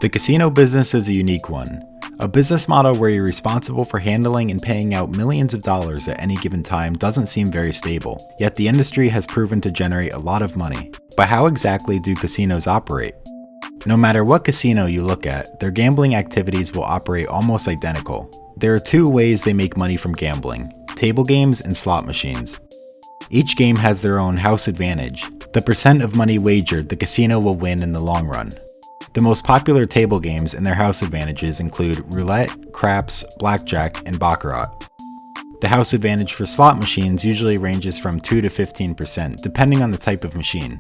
The casino business is a unique one. A business model where you're responsible for handling and paying out millions of dollars at any given time doesn't seem very stable, yet the industry has proven to generate a lot of money. But how exactly do casinos operate? No matter what casino you look at, their gambling activities will operate almost identical. There are two ways they make money from gambling: table games and slot machines. Each game has their own house advantage, the percent of money wagered the casino will win in the long run. The most popular table games and their house advantages include roulette, craps, blackjack, and baccarat. The house advantage for slot machines usually ranges from 2 to 15%, depending on the type of machine.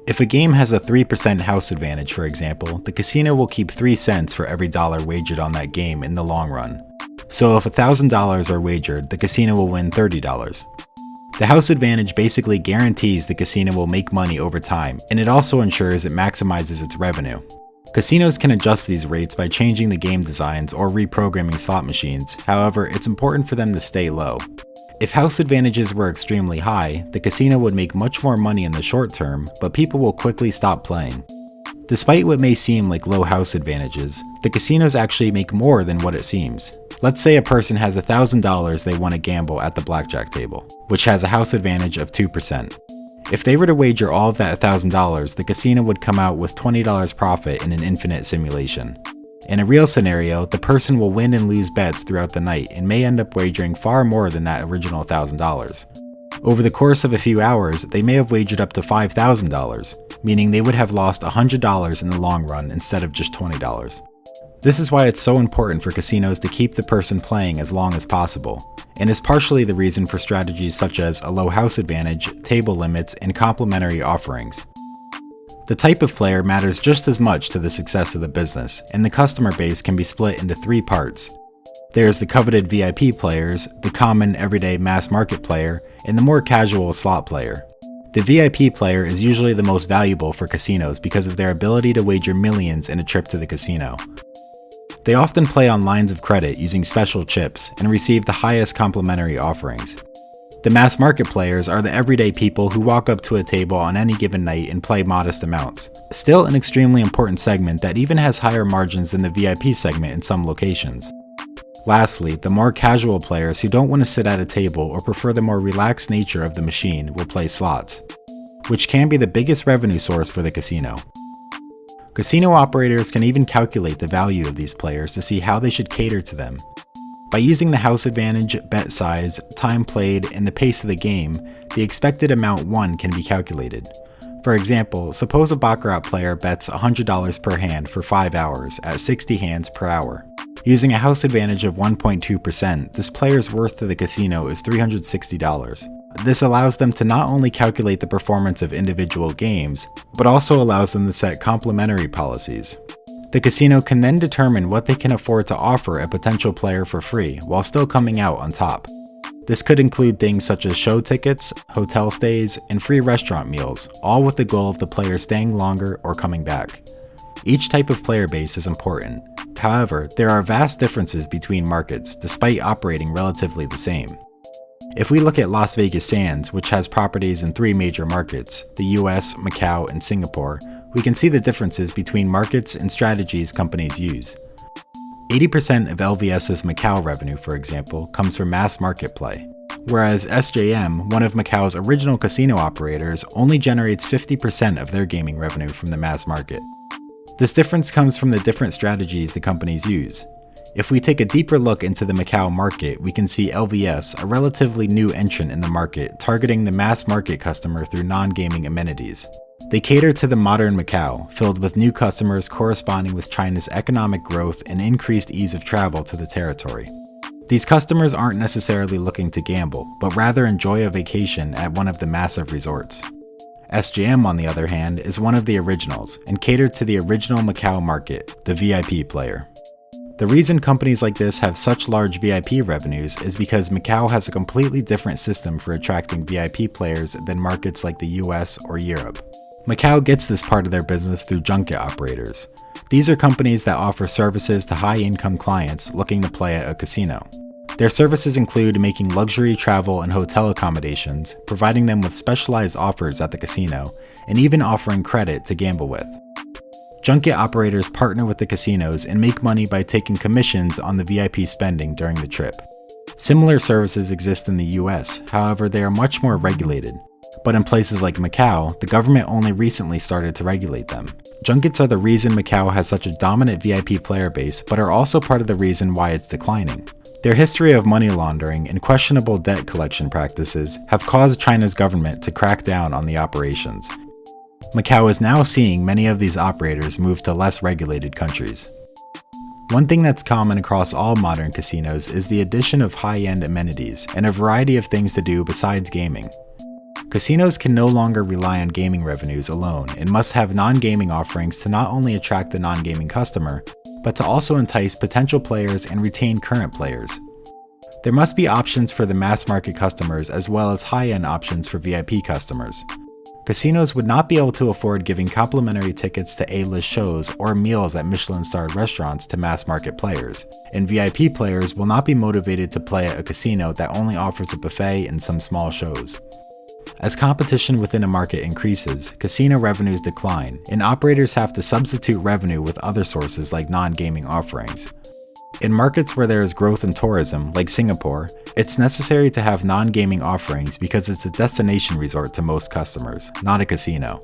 If a game has a 3% house advantage, for example, the casino will keep 3 cents for every dollar wagered on that game in the long run. So if $1,000 are wagered, the casino will win $30. The house advantage basically guarantees the casino will make money over time, and it also ensures it maximizes its revenue. Casinos can adjust these rates by changing the game designs or reprogramming slot machines, however, it's important for them to stay low. If house advantages were extremely high, the casino would make much more money in the short term, but people will quickly stop playing. Despite what may seem like low house advantages, the casinos actually make more than what it seems. Let's say a person has $1,000 they want to gamble at the blackjack table, which has a house advantage of 2%. If they were to wager all of that $1,000, the casino would come out with $20 profit in an infinite simulation. In a real scenario, the person will win and lose bets throughout the night and may end up wagering far more than that original $1,000. Over the course of a few hours, they may have wagered up to $5,000, meaning they would have lost $100 in the long run instead of just $20. This is why it's so important for casinos to keep the person playing as long as possible, and is partially the reason for strategies such as a low house advantage, table limits, and complimentary offerings. The type of player matters just as much to the success of the business, and the customer base can be split into 3 parts. There's the coveted VIP players, the common everyday mass market player, and the more casual slot player. The VIP player is usually the most valuable for casinos because of their ability to wager millions in a trip to the casino. They often play on lines of credit using special chips and receive the highest complimentary offerings. The mass market players are the everyday people who walk up to a table on any given night and play modest amounts. Still an extremely important segment that even has higher margins than the VIP segment in some locations. Lastly, the more casual players who don't want to sit at a table or prefer the more relaxed nature of the machine will play slots, which can be the biggest revenue source for the casino. Casino operators can even calculate the value of these players to see how they should cater to them. By using the house advantage, bet size, time played, and the pace of the game, the expected amount won can be calculated. For example, suppose a baccarat player bets $100 per hand for 5 hours at 60 hands per hour. Using a house advantage of 1.2%, this player's worth to the casino is $360. This allows them to not only calculate the performance of individual games, but also allows them to set complimentary policies. The casino can then determine what they can afford to offer a potential player for free while still coming out on top. This could include things such as show tickets, hotel stays, and free restaurant meals, all with the goal of the player staying longer or coming back. Each type of player base is important. However, there are vast differences between markets despite operating relatively the same. If we look at Las Vegas Sands, which has properties in 3 major markets, the US, Macau, and Singapore, we can see the differences between markets and strategies companies use. 80% of LVS's Macau revenue, for example, comes from mass market play, whereas SJM, one of Macau's original casino operators, only generates 50% of their gaming revenue from the mass market. This difference comes from the different strategies the companies use. If we take a deeper look into the Macau market, we can see LVS, a relatively new entrant in the market, targeting the mass market customer through non-gaming amenities. They cater to the modern Macau, filled with new customers corresponding with China's economic growth and increased ease of travel to the territory. These customers aren't necessarily looking to gamble, but rather enjoy a vacation at one of the massive resorts. SJM, on the other hand, is one of the originals, and catered to the original Macau market, the VIP player. The reason companies like this have such large VIP revenues is because Macau has a completely different system for attracting VIP players than markets like the US or Europe. Macau gets this part of their business through junket operators. These are companies that offer services to high-income clients looking to play at a casino. Their services include making luxury travel and hotel accommodations, providing them with specialized offers at the casino, and even offering credit to gamble with. Junket operators partner with the casinos and make money by taking commissions on the VIP spending during the trip. Similar services exist in the US, however they are much more regulated. But in places like Macau, the government only recently started to regulate them. Junkets are the reason Macau has such a dominant VIP player base, but are also part of the reason why it's declining. Their history of money laundering and questionable debt collection practices have caused China's government to crack down on the operations. Macau is now seeing many of these operators move to less regulated countries. One thing that's common across all modern casinos is the addition of high-end amenities and a variety of things to do besides gaming. Casinos can no longer rely on gaming revenues alone and must have non-gaming offerings to not only attract the non-gaming customer, but to also entice potential players and retain current players. There must be options for the mass market customers as well as high-end options for VIP customers. Casinos would not be able to afford giving complimentary tickets to A-list shows or meals at Michelin-starred restaurants to mass market players, and VIP players will not be motivated to play at a casino that only offers a buffet and some small shows. As competition within a market increases, casino revenues decline, and operators have to substitute revenue with other sources like non-gaming offerings. In markets where there is growth in tourism, like Singapore, it's necessary to have non-gaming offerings because it's a destination resort to most customers, not a casino.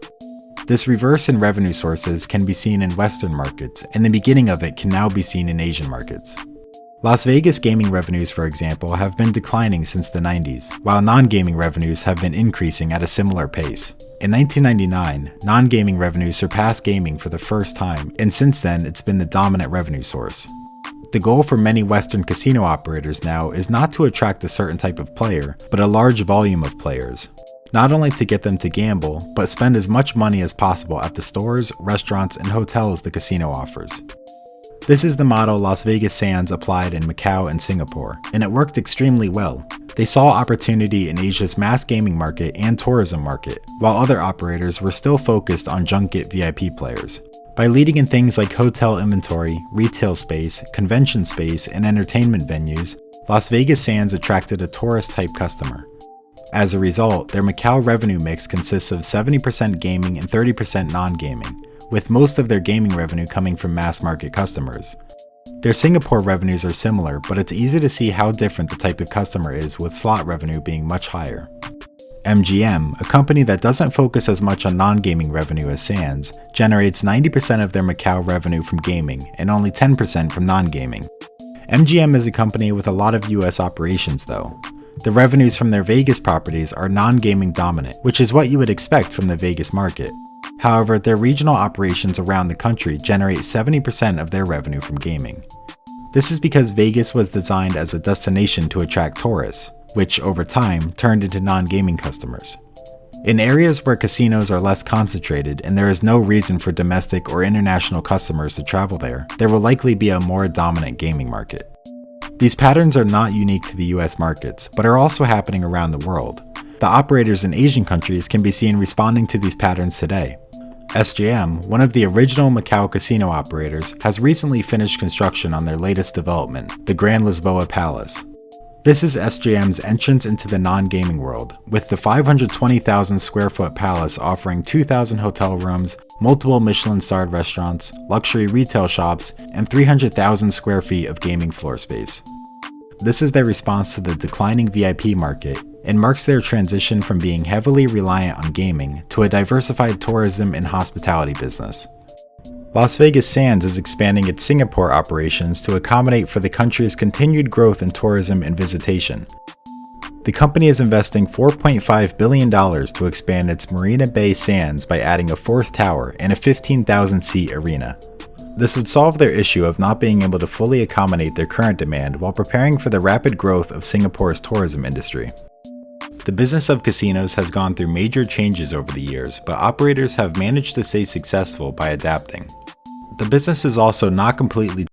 This reverse in revenue sources can be seen in Western markets, and the beginning of it can now be seen in Asian markets. Las Vegas gaming revenues, for example, have been declining since the 90s, while non-gaming revenues have been increasing at a similar pace. In 1999, non-gaming revenues surpassed gaming for the first time, and since then it's been the dominant revenue source. The goal for many Western casino operators now is not to attract a certain type of player, but a large volume of players. Not only to get them to gamble, but spend as much money as possible at the stores, restaurants, and hotels the casino offers. This is the model Las Vegas Sands applied in Macau and Singapore, and it worked extremely well. They saw opportunity in Asia's mass gaming market and tourism market, while other operators were still focused on junket VIP players. By leading in things like hotel inventory, retail space, convention space, and entertainment venues, Las Vegas Sands attracted a tourist-type customer. As a result, their Macau revenue mix consists of 70% gaming and 30% non-gaming, with most of their gaming revenue coming from mass market customers. Their Singapore revenues are similar, but it's easy to see how different the type of customer is, with slot revenue being much higher. MGM, a company that doesn't focus as much on non-gaming revenue as Sands, generates 90% of their Macau revenue from gaming and only 10% from non-gaming. MGM is a company with a lot of US operations though. The revenues from their Vegas properties are non-gaming dominant, which is what you would expect from the Vegas market. However, their regional operations around the country generate 70% of their revenue from gaming. This is because Vegas was designed as a destination to attract tourists, which over time turned into non-gaming customers. In areas where casinos are less concentrated and there is no reason for domestic or international customers to travel there, there will likely be a more dominant gaming market. These patterns are not unique to the US markets, but are also happening around the world. The operators in Asian countries can be seen responding to these patterns today. SJM, one of the original Macau casino operators, has recently finished construction on their latest development, the Grand Lisboa Palace. This is SJM's entrance into the non-gaming world, with the 520,000 square foot palace offering 2,000 hotel rooms, multiple Michelin-starred restaurants, luxury retail shops, and 300,000 square feet of gaming floor space. This is their response to the declining VIP market and marks their transition from being heavily reliant on gaming to a diversified tourism and hospitality business. Las Vegas Sands is expanding its Singapore operations to accommodate for the country's continued growth in tourism and visitation. The company is investing $4.5 billion to expand its Marina Bay Sands by adding a fourth tower and a 15,000-seat arena. This would solve their issue of not being able to fully accommodate their current demand while preparing for the rapid growth of Singapore's tourism industry. The business of casinos has gone through major changes over the years, but operators have managed to stay successful by adapting. The business is also not completely